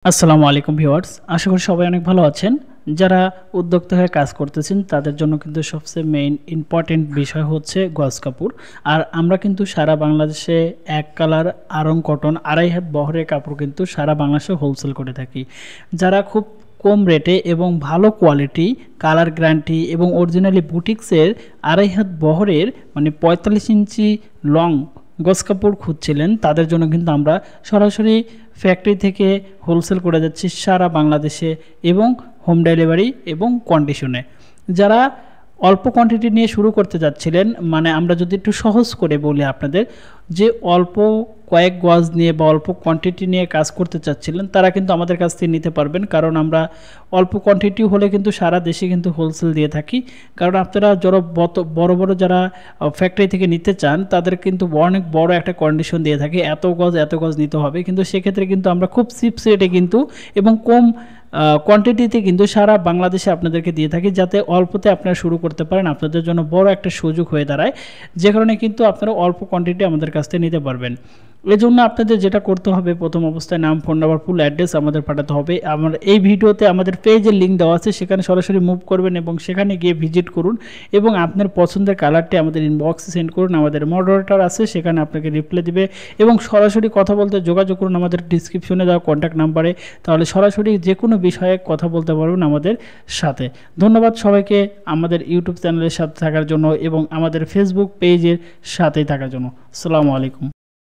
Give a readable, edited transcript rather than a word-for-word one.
আসসালামু আলাইকুম ভিউয়ার্স, আশা করি সবাই অনেক ভালো আছেন। যারা উদ্যোক্তা হয়ে কাজ করতেছেন তাদের জন্য কিন্তু সবচেয়ে মেইন ইম্পর্টেন্ট বিষয় হচ্ছে গজ কাপড়। আর আমরা কিন্তু সারা বাংলাদেশে এক কালার আড়ং কটন 2.5 হাত বহরের কাপড় কিন্তু সারা বাংলাদেশে হোলসেল করে থাকি। যারা খুব কম রেটে এবং ভালো কোয়ালিটি, কালার গ্যারান্টি এবং অরিজিনালি বুটিক্সের 2.5 হাত বহরের মানে 45 ইঞ্চি লং গজ কাপড় খুঁজছিলেন, তাদের জন্য কিন্তু আমরা সরাসরি ফ্যাক্টরি থেকে হোলসেল করে যাচ্ছি সারা বাংলাদেশে এবং হোম ডেলিভারি এবং কন্ডিশনে। যারা অল্প কোয়ান্টিটি নিয়ে শুরু করতে যাচ্ছিলেন, মানে আমরা যদি একটু সহজ করে বলি আপনাদের, যে অল্প কয়েক গজ নিয়ে বা অল্প কোয়ান্টিটি নিয়ে কাজ করতে চাচ্ছিলেন, তারা কিন্তু আমাদের কাছ থেকে নিতে পারবেন। কারণ আমরা অল্প কোয়ান্টিটি হলে কিন্তু সারা দেশে কিন্তু হোলসেল দিয়ে থাকি। কারণ আপনারা বড় বড় যারা ফ্যাক্টরি থেকে নিতে চান তাদের কিন্তু অনেক বড় একটা কন্ডিশন দিয়ে থাকে, এত গজ নিতে হবে। কিন্তু সেক্ষেত্রে কিন্তু আমরা খুব চিপ রেটে কিন্তু এবং কম কোয়ান্টিটিতে কিন্তু সারা বাংলাদেশে আপনাদেরকে দিয়ে থাকি, যাতে অল্পতে আপনারা শুরু করতে পারেন। আপনাদের জন্য বড় একটা সুযোগ হয়ে দাঁড়ায়, যে কারণে কিন্তু আপনারা অল্প কোয়ান্টিটি আমাদের কাছ থেকে নিতে পারবেন। এজন্য আপনাদের যেটা করতে হবে, প্রথম অবস্থায় নাম, ফোন নাম্বার, ফুল অ্যাড্রেস আমাদের পাঠাতে হবে। আমার এই ভিডিওতে আমাদের পেজের লিঙ্ক দেওয়া আছে, সেখানে সরাসরি মুভ করবেন এবং সেখানে গিয়ে ভিজিট করুন এবং আপনার পছন্দের কালারটি আমাদের ইনবক্সে সেন্ড করুন। আমাদের মডারেটর আছে, সেখানে আপনাকে রিপ্লাই দিবে এবং সরাসরি কথা বলতে যোগাযোগ করুন আমাদের ডিসক্রিপশনে দেওয়া কন্ট্যাক্ট নাম্বারে। তাহলে সরাসরি যে কোনো বিষয়ে কথা বলতে পারবেন আমাদের সাথে। ধন্যবাদ সবাইকে আমাদের ইউটিউব চ্যানেলের সাথে থাকার জন্য এবং আমাদের ফেসবুক পেজের সাথেই থাকার জন্য। আসসালামু আলাইকুম।